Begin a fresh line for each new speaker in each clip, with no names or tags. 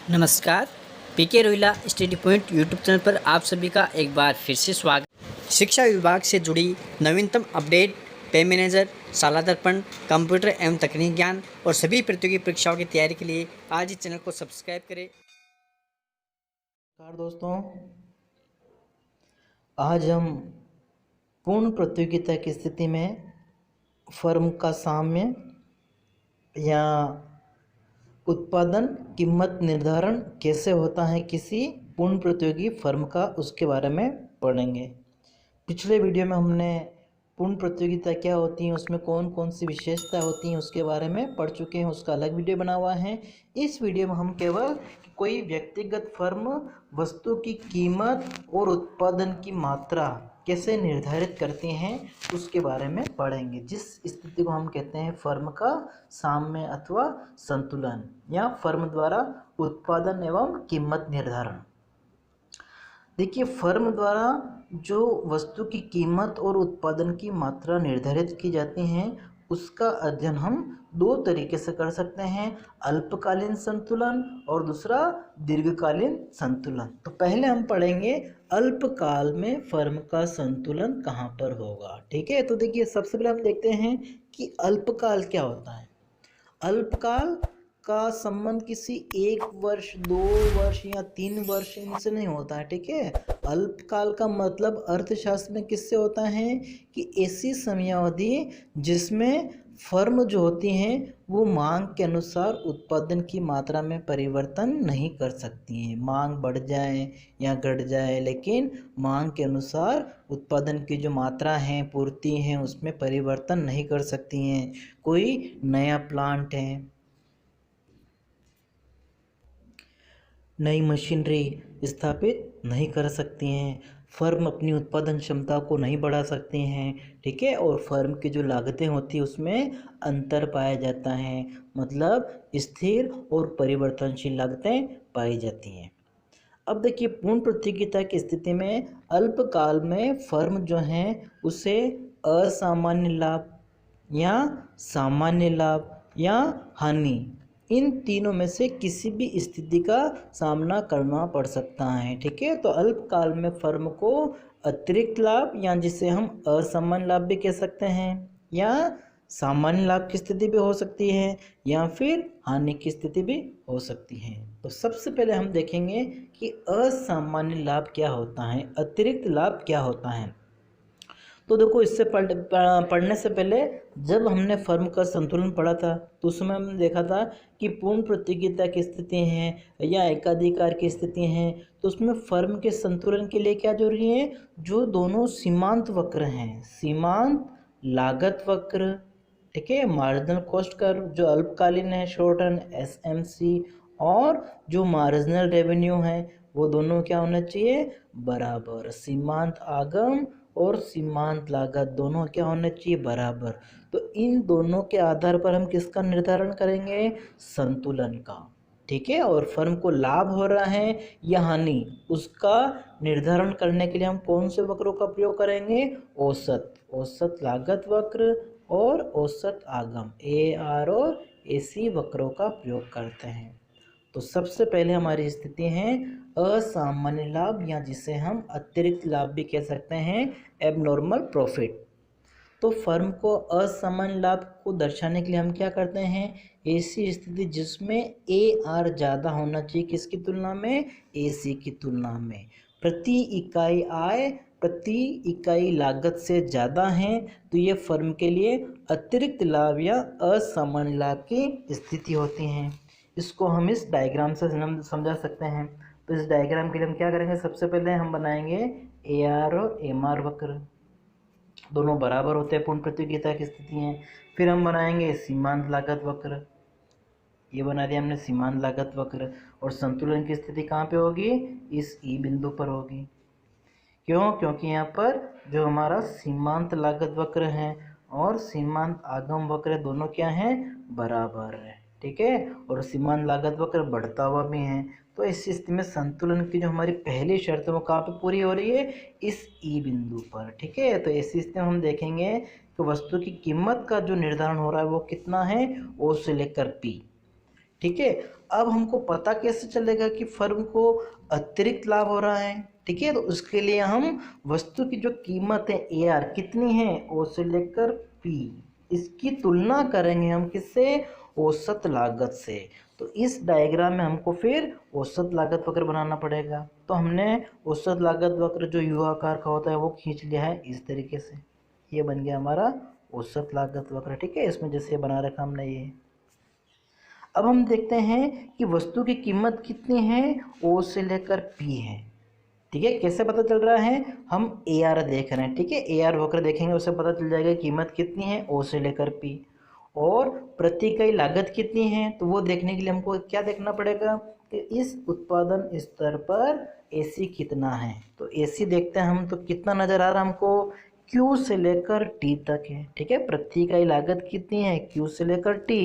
नमस्कार, PK Rohila study point YouTube channel पर आप सभी का एक बार फिर से स्वागत। शिक्षा विभाग से जुड़ी नवीनतम अपडेट, पे मैनेजर, शाला दर्पण, कंप्यूटर एवं तकनीक ज्ञान और सभी प्रतियोगी परीक्षाओं की तैयारी के लिए आज इस चैनल को सब्सक्राइब करें।
नमस्कार दोस्तों, आज हम पूर्ण प्रतियोगिता की स्थिति में फर्म का साम्य या उत्पादन कीमत निर्धारण कैसे होता है किसी पूर्ण प्रतियोगी फर्म का, उसके बारे में पढ़ेंगे। पिछले वीडियो में हमने पूर्ण प्रतियोगिता क्या होती है, उसमें कौन कौन सी विशेषता होती हैं उसके बारे में पढ़ चुके हैं, उसका अलग वीडियो बना हुआ है। इस वीडियो में हम केवल कोई व्यक्तिगत फर्म वस्तु की कीमत और उत्पादन की मात्रा कैसे निर्धारित करती हैं उसके बारे में पढ़ेंगे, जिस स्थिति को हम कहते हैं फर्म का साम्य अथवा संतुलन या फर्म द्वारा उत्पादन एवं कीमत निर्धारण। देखिए, फर्म द्वारा जो वस्तु की कीमत और उत्पादन की मात्रा निर्धारित की जाती हैं उसका अध्ययन हम दो तरीके से कर सकते हैं, अल्पकालीन संतुलन और दूसरा दीर्घकालीन संतुलन। तो पहले हम पढ़ेंगे अल्पकाल में फर्म का संतुलन कहाँ पर होगा। ठीक है, तो देखिए सबसे पहले हम देखते हैं कि अल्पकाल क्या होता है। अल्पकाल का संबंध किसी 1 वर्ष, 2 वर्ष या 3 वर्ष इनसे नहीं होता है। ठीक है, अल्पकाल का मतलब अर्थशास्त्र में किससे होता है कि ऐसी समयावधि जिसमें फर्म जो होती हैं वो मांग के अनुसार उत्पादन की मात्रा में परिवर्तन नहीं कर सकती हैं। मांग बढ़ जाए या घट जाए, लेकिन मांग के अनुसार उत्पादन की जो मात्रा है, पूर्ति है, उसमें परिवर्तन नहीं कर सकती हैं। कोई नया प्लांट है, नई मशीनरी स्थापित नहीं कर सकती हैं, फर्म अपनी उत्पादन क्षमता को नहीं बढ़ा सकती हैं। ठीक है, और फर्म की जो लागतें होती हैं उसमें अंतर पाया जाता है, मतलब स्थिर और परिवर्तनशील लागतें पाई जाती हैं। अब देखिए, पूर्ण प्रतियोगिता की स्थिति में अल्पकाल में फर्म जो है उसे असामान्य लाभ या सामान्य लाभ या हानि, इन तीनों में से किसी भी स्थिति का सामना करना पड़ सकता है। ठीक है, तो अल्पकाल में फर्म को अतिरिक्त लाभ या जिसे हम असामान्य लाभ भी कह सकते हैं, या सामान्य लाभ की स्थिति भी हो सकती है, या फिर हानि की स्थिति भी हो सकती है। तो सबसे पहले हम देखेंगे कि असामान्य लाभ क्या होता है, अतिरिक्त लाभ क्या होता है। तो देखो, इससे पढ़ने से पहले जब हमने फर्म का संतुलन पढ़ा था तो उसमें हमने देखा था कि पूर्ण प्रतियोगिता की स्थिति है या एकाधिकार की स्थिति है, तो उसमें फर्म के संतुलन के लिए क्या जरूरी है, जो दोनों सीमांत वक्र हैं, सीमांत लागत वक्र, ठीक है, मार्जिनल कॉस्ट कर्व जो अल्पकालीन है, शॉर्ट रन SMC, और जो मार्जिनल रेवेन्यू है वो दोनों क्या होना चाहिए, बराबर। सीमांत आगम और सीमांत लागत दोनों क्या होना चाहिए, बराबर। तो इन दोनों के आधार पर हम किसका निर्धारण करेंगे, संतुलन का। ठीक है, और फर्म को लाभ हो रहा है या हानि, उसका निर्धारण करने के लिए हम कौन से वक्रों का प्रयोग करेंगे, औसत लागत वक्र और औसत आगम, AR और AC वक्रों का प्रयोग करते हैं। तो सबसे पहले हमारी स्थिति है असामान्य लाभ, या जिसे हम अतिरिक्त लाभ भी कह सकते हैं, एबनॉर्मल प्रॉफिट। तो फर्म को असामान्य लाभ को दर्शाने के लिए हम क्या करते हैं, ऐसी स्थिति जिसमें AR ज़्यादा होना चाहिए किसकी तुलना में, AC की तुलना में, प्रति इकाई आय प्रति इकाई लागत से ज़्यादा है, तो ये फर्म के लिए अतिरिक्त लाभ या असामान्य लाभ की स्थिति होती हैं। इसको हम इस डायग्राम से समझा सकते हैं। तो इस डायग्राम के लिए हम क्या करेंगे, सबसे पहले हम बनाएंगे AR और MR वक्र, दोनों बराबर होते हैं, पूर्ण प्रतियोगिता की स्थिति है। फिर हम बनाएंगे सीमांत लागत वक्र, ये बना दिया हमने सीमांत लागत वक्र, और संतुलन की स्थिति कहाँ पे होगी, इस E बिंदु पर होगी। क्यों, क्योंकि यहाँ पर जो हमारा सीमांत लागत वक्र है और सीमांत आगम वक्र दोनों क्या हैं, बराबर है। ठीक है, और सीमांत लागत वक्र बढ़ता हुआ भी है। तो इस स्थिति में संतुलन की जो हमारी पहली शर्त है वो कहाँ पे पूरी हो रही है, इस E बिंदु पर। ठीक है, तो इस स्थिति में हम देखेंगे कि वस्तु की कीमत का जो निर्धारण हो रहा है वो कितना है, O से लेकर P। ठीक है, अब हमको पता कैसे चलेगा कि फर्म को अतिरिक्त लाभ हो रहा है? ठीक है, तो उसके लिए हम वस्तु की जो कीमत है AR कितनी है, O से लेकर P, इसकी तुलना करेंगे हम किससे? औसत लागत से। तो इस डायग्राम में हमको फिर औसत लागत वक्र बनाना पड़ेगा। तो हमने औसत लागत वक्र जो यू आकार का होता है वो खींच लिया है इस तरीके से। ये बन गया हमारा औसत लागत वक्र। ठीक है, इसमें जैसे बना रखा हमने ये। अब हम देखते हैं कि वस्तु की कीमत कितनी है, O से लेकर P है। ठीक है, कैसे पता चल रहा है? हम AR देख रहे हैं। ठीक है, AR वक्र देखेंगे उससे पता चल जाएगा कीमत कितनी है O से लेकर P। और प्रति इकाई लागत कितनी है, तो वो देखने के लिए हमको क्या देखना पड़ेगा कि इस उत्पादन स्तर पर AC कितना है। तो AC देखते हैं हम, तो कितना नज़र आ रहा है हमको? Q से लेकर T तक है। ठीक है, प्रति इकाई लागत कितनी है? Q से लेकर T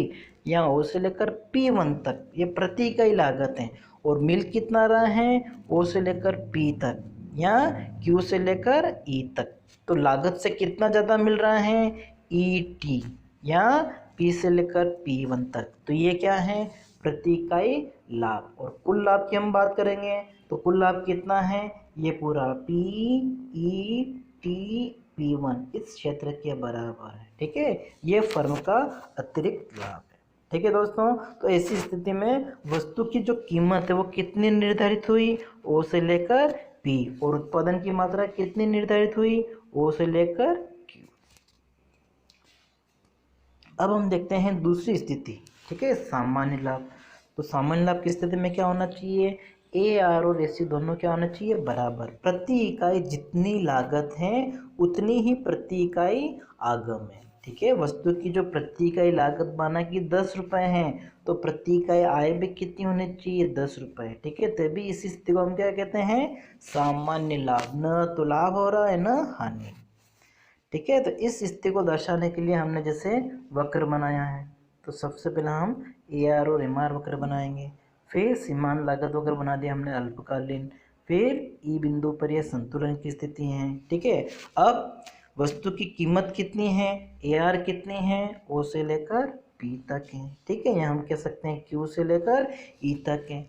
या O से लेकर P1 तक, ये प्रति इकाई लागत है। और मिल कितना रहा है? O से लेकर P तक या Q से लेकर E तक। तो लागत से कितना ज़्यादा मिल रहा है? ET या P से लेकर P1 तक। तो ये क्या है? प्रति इकाई लाभ। और कुल लाभ की हम बात करेंगे तो कुल लाभ कितना है? ये पूरा PET P1 इस क्षेत्र के बराबर है। ठीक है, ये फर्म का अतिरिक्त लाभ है। ठीक है दोस्तों, तो ऐसी स्थिति में वस्तु की जो कीमत है वो कितनी निर्धारित हुई? O से लेकर P। और उत्पादन की मात्रा कितनी निर्धारित हुई? O से लेकर Q। अब हम देखते हैं दूसरी स्थिति। ठीक है, सामान्य लाभ। तो सामान्य लाभ की स्थिति में क्या होना चाहिए? AR और AC दोनों क्या होना चाहिए? बराबर। प्रति इकाई जितनी लागत है उतनी ही प्रति इकाई आगम है। ठीक है, वस्तु की जो प्रति इकाई लागत माना कि 10 रुपये है, तो प्रति इकाई आय भी कितनी होनी चाहिए? 10 रुपये। ठीक है, तभी इस स्थिति को हम क्या कहते हैं? सामान्य लाभ। न तो लाभ हो रहा है न हानि। ठीक है, तो इस स्थिति को दर्शाने के लिए हमने जैसे वक्र बनाया है। तो सबसे पहले हम AR और MR वक्र बनाएंगे, फिर सीमांत लागत वक्र बना दिया हमने अल्पकालीन, फिर E बिंदु पर यह संतुलन की स्थिति है। ठीक है, अब वस्तु की कीमत कितनी है, AR कितनी है, O से लेकर P तक है। ठीक है, यहाँ हम कह सकते हैं Q से लेकर E तक है।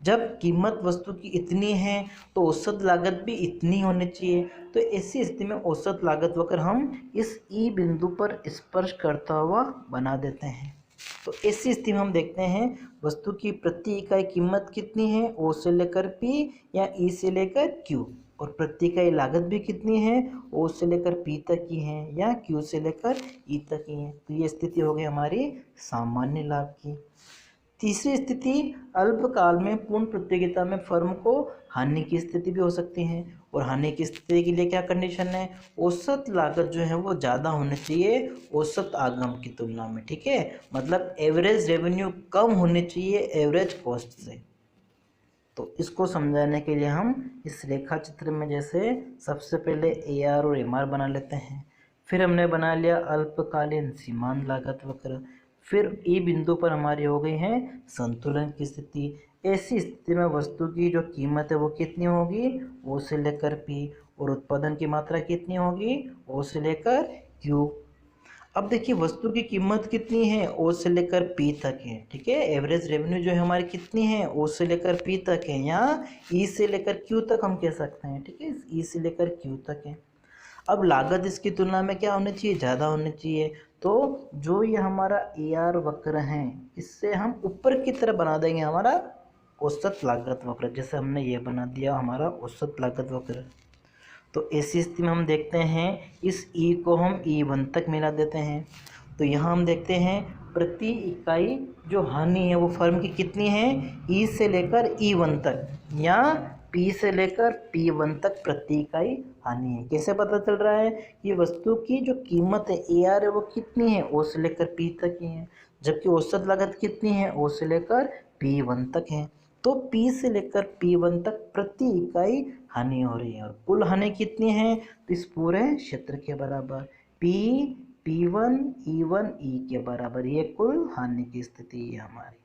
जब कीमत वस्तु की इतनी है तो औसत लागत भी इतनी होनी चाहिए। तो ऐसी स्थिति में औसत लागत वक्र हम इस E बिंदु पर स्पर्श करता हुआ बना देते हैं। तो ऐसी स्थिति में हम देखते हैं वस्तु की प्रति इकाई कीमत कितनी है, O से लेकर P या E से लेकर Q। और प्रति इकाई लागत भी कितनी है, O से लेकर P तक की है या Q से लेकर E तक की है। तो ये स्थिति हो गई हमारी सामान्य लाभ की। तीसरी स्थिति अल्पकाल में पूर्ण प्रतियोगिता में फर्म को हानि की स्थिति भी हो सकती है। और हानि की स्थिति के लिए क्या कंडीशन है? औसत लागत जो है वो ज़्यादा होनी चाहिए औसत आगम की तुलना में। ठीक है, मतलब एवरेज रेवेन्यू कम होनी चाहिए एवरेज कॉस्ट से। तो इसको समझाने के लिए हम इस रेखा चित्र में जैसे सबसे पहले AR और MR बना लेते हैं, फिर हमने बना लिया अल्पकालीन सीमांत लागत वक्र, फिर E बिंदु पर हमारी हो गई है संतुलन की स्थिति। ऐसी स्थिति में वस्तु की जो कीमत है वो कितनी होगी, O से लेकर P। और उत्पादन की मात्रा कितनी होगी, O से लेकर Q। अब देखिए वस्तु की कीमत कितनी है, O से लेकर P तक है। ठीक है, एवरेज रेवेन्यू जो है हमारी कितनी है, O से लेकर P तक है या E से लेकर Q तक हम कह सकते हैं। ठीक है, E से लेकर Q तक है। अब लागत इसकी तुलना में क्या होनी चाहिए, ज़्यादा होनी चाहिए। तो जो ये हमारा AR वक्र है इससे हम ऊपर की तरफ बना देंगे हमारा औसत लागत वक्र। जैसे हमने ये बना दिया हमारा औसत लागत वक्र। तो ऐसी स्थिति में हम देखते हैं इस E को हम E1 तक मिला देते हैं। तो यहाँ हम देखते हैं प्रति इकाई जो हानि है वो फर्म की कितनी है, E से लेकर E1 तक या P से लेकर P1 तक प्रति इकाई हानि है। कैसे पता चल रहा है? ये वस्तु की जो कीमत है AR है वो कितनी है, O से लेकर P तक ही है, जबकि औसत लागत कितनी है, O से लेकर P1 तक है। तो P से लेकर P1 तक प्रति इकाई हानि हो रही है। और कुल हानि कितनी है, तो इस पूरे क्षेत्र के बराबर P P1 E1 E के बराबर ये कुल हानि की स्थिति है हमारी।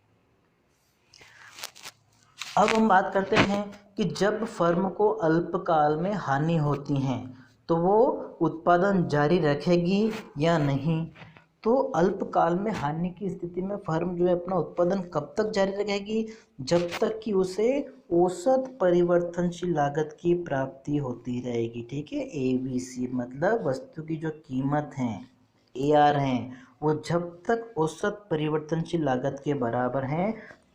अब हम बात करते हैं कि जब फर्म को अल्पकाल में हानि होती है तो वो उत्पादन जारी रखेगी या नहीं। तो अल्पकाल में हानि की स्थिति में फर्म जो है अपना उत्पादन कब तक जारी रखेगी, जब तक कि उसे औसत परिवर्तनशील लागत की प्राप्ति होती रहेगी। ठीक है, ABC मतलब वस्तु की जो कीमत है, AR हैं, वो जब तक औसत परिवर्तनशील लागत के बराबर हैं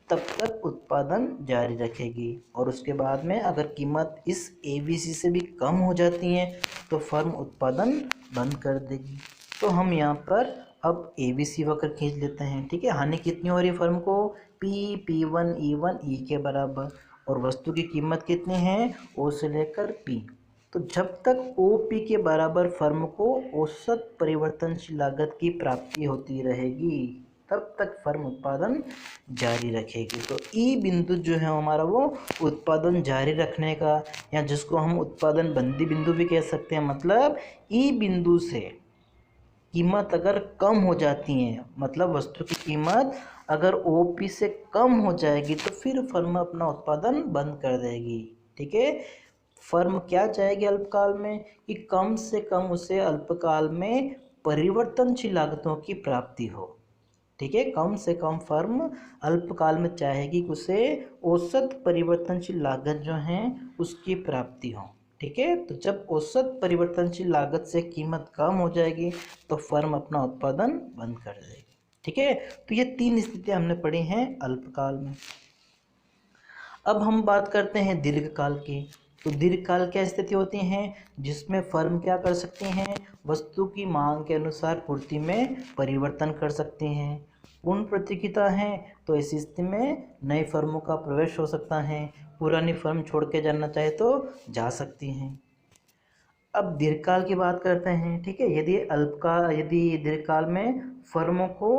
तब तक उत्पादन जारी रखेगी। और उसके बाद में अगर कीमत इस ABC से भी कम हो जाती है तो फर्म उत्पादन बंद कर देगी। तो हम यहाँ पर अब ABC वक्र खींच लेते हैं। ठीक है, हानि कितनी हो रही है फर्म को, P1 E1 E के बराबर, और वस्तु की कीमत कितनी है, O से लेकर P। तो जब तक OP के बराबर फर्म को औसत परिवर्तनशील लागत की प्राप्ति होती रहेगी तब तक फर्म उत्पादन जारी रखेगी। तो E बिंदु जो है हमारा वो उत्पादन जारी रखने का, या जिसको हम उत्पादन बंदी बिंदु भी कह सकते हैं। मतलब E बिंदु से कीमत अगर कम हो जाती है, मतलब वस्तु की कीमत अगर OP से कम हो जाएगी तो फिर फर्म अपना उत्पादन बंद कर देगी। ठीक है, फर्म क्या चाहेगी अल्पकाल में, कि कम से कम उसे अल्पकाल में परिवर्तनशील लागतों की प्राप्ति हो। ठीक है, कम से कम फर्म अल्पकाल में चाहेगी कि उसे औसत परिवर्तनशील लागत जो है उसकी प्राप्ति हो। ठीक है, तो जब औसत परिवर्तनशील लागत से कीमत कम हो जाएगी तो फर्म अपना उत्पादन बंद कर देगी। ठीक है, तो ये 3 स्थितियां हमने पढ़ी हैं अल्पकाल में। अब हम बात करते हैं दीर्घकाल की। तो दीर्घकाल क्या स्थिति होती हैं, जिसमें फर्म क्या कर सकती हैं, वस्तु की मांग के अनुसार पूर्ति में परिवर्तन कर सकती हैं। पूर्ण प्रतियोगिता है तो इस स्थिति में नई फर्मों का प्रवेश हो सकता है, पुरानी फर्म छोड़ के जाना चाहे तो जा सकती हैं। अब दीर्घकाल की बात करते हैं। ठीक है, यदि दीर्घकाल में फर्मों को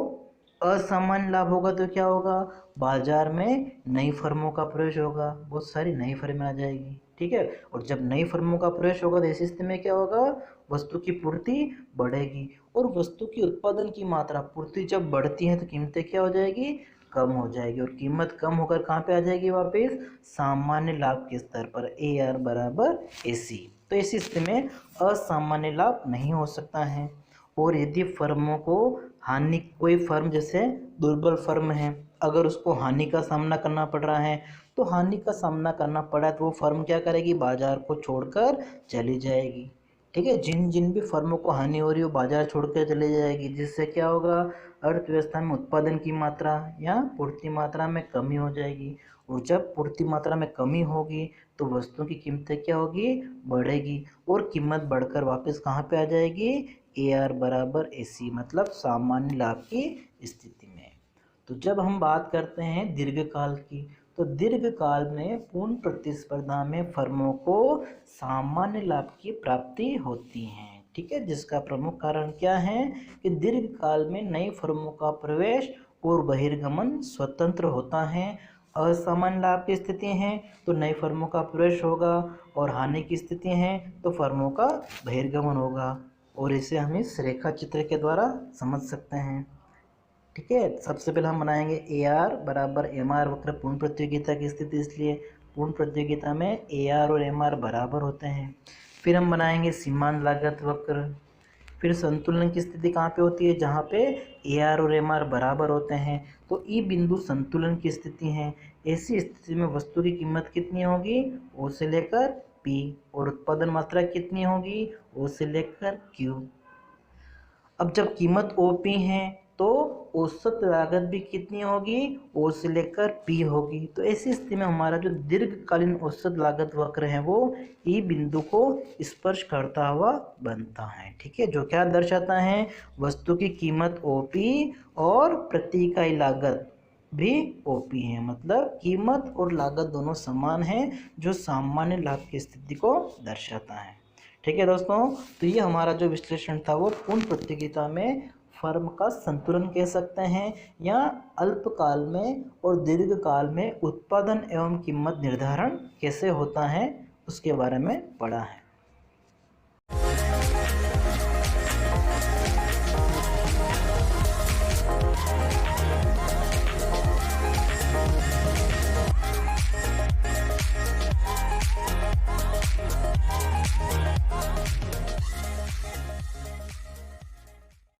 असामान्य लाभ होगा तो क्या होगा, बाजार में नई फर्मों का प्रवेश होगा, बहुत सारी नई फर्में आ जाएगी। ठीक है, और जब नई फर्मों का प्रवेश होगा तो ऐसी स्थिति में क्या होगा, वस्तु की पूर्ति बढ़ेगी, और वस्तु की उत्पादन की मात्रा, पूर्ति जब बढ़ती है तो कीमतें क्या हो जाएगी, कम हो जाएगी, और कीमत कम होकर कहाँ पे आ जाएगी, वापस सामान्य लाभ के स्तर पर, AR बराबर AC। तो इसी स्थिति में असामान्य लाभ नहीं हो सकता है। और यदि फर्मों को हानि, कोई फर्म जैसे दुर्बल फर्म है, अगर उसको हानि का सामना करना पड़ रहा है, तो हानि का सामना करना पड़ा तो वो फर्म क्या करेगी, बाजार को छोड़कर चली जाएगी। ठीक है, जिन जिन भी फर्मों को हानि हो रही है वो बाजार छोड़कर चली जाएगी, जिससे क्या होगा, अर्थव्यवस्था में उत्पादन की मात्रा या पूर्ति मात्रा में कमी हो जाएगी, और जब पूर्ति मात्रा में कमी होगी तो वस्तुओं की कीमतें क्या होगी, बढ़ेगी, और कीमत बढ़कर वापस कहाँ पे आ जाएगी, AR बराबर AC, मतलब सामान्य लाभ की स्थिति में। तो जब हम बात करते हैं दीर्घकाल की, तो दीर्घकाल में पूर्ण प्रतिस्पर्धा में फर्मों को सामान्य लाभ की प्राप्ति होती है। ठीक है, जिसका प्रमुख कारण क्या है, कि दीर्घकाल में नई फर्मों का प्रवेश और बहिर्गमन स्वतंत्र होता है। असामान्य लाभ की स्थिति है तो नई फर्मों का प्रवेश होगा, और हानि की स्थिति है तो फर्मों का बहिर्गमन होगा, और इसे हम इस रेखा चित्र के द्वारा समझ सकते हैं। ठीक है, सबसे पहले हम बनाएंगे AR बराबर MR वक्र, पूर्ण प्रतियोगिता की स्थिति, इसलिए पूर्ण प्रतियोगिता में AR और MR बराबर होते हैं। फिर हम बनाएंगे सीमांत लागत वक्र। फिर संतुलन की स्थिति कहाँ पे होती है, जहाँ पे AR और MR बराबर होते हैं, तो E बिंदु संतुलन की स्थिति है। ऐसी स्थिति में वस्तु की कीमत कितनी होगी, O से लेकर P, और उत्पादन मात्रा कितनी होगी, O से लेकर Q। अब जब कीमत OP है तो औसत लागत भी कितनी होगी, O से लेकर P होगी। तो ऐसी स्थिति में हमारा जो दीर्घकालीन औसत लागत वक्र है वो E बिंदु को स्पर्श करता हुआ बनता है। ठीक है, जो क्या दर्शाता है, वस्तु की कीमत OP और प्रति इकाई लागत भी OP है, मतलब कीमत और लागत दोनों समान हैं, जो सामान्य लाभ की स्थिति को दर्शाता है। ठीक है दोस्तों, तो ये हमारा जो विश्लेषण था वो पूर्ण प्रतियोगिता में फर्म का संतुलन कह सकते हैं, या अल्पकाल में और दीर्घकाल में उत्पादन एवं कीमत निर्धारण कैसे होता है उसके बारे में पढ़ा है।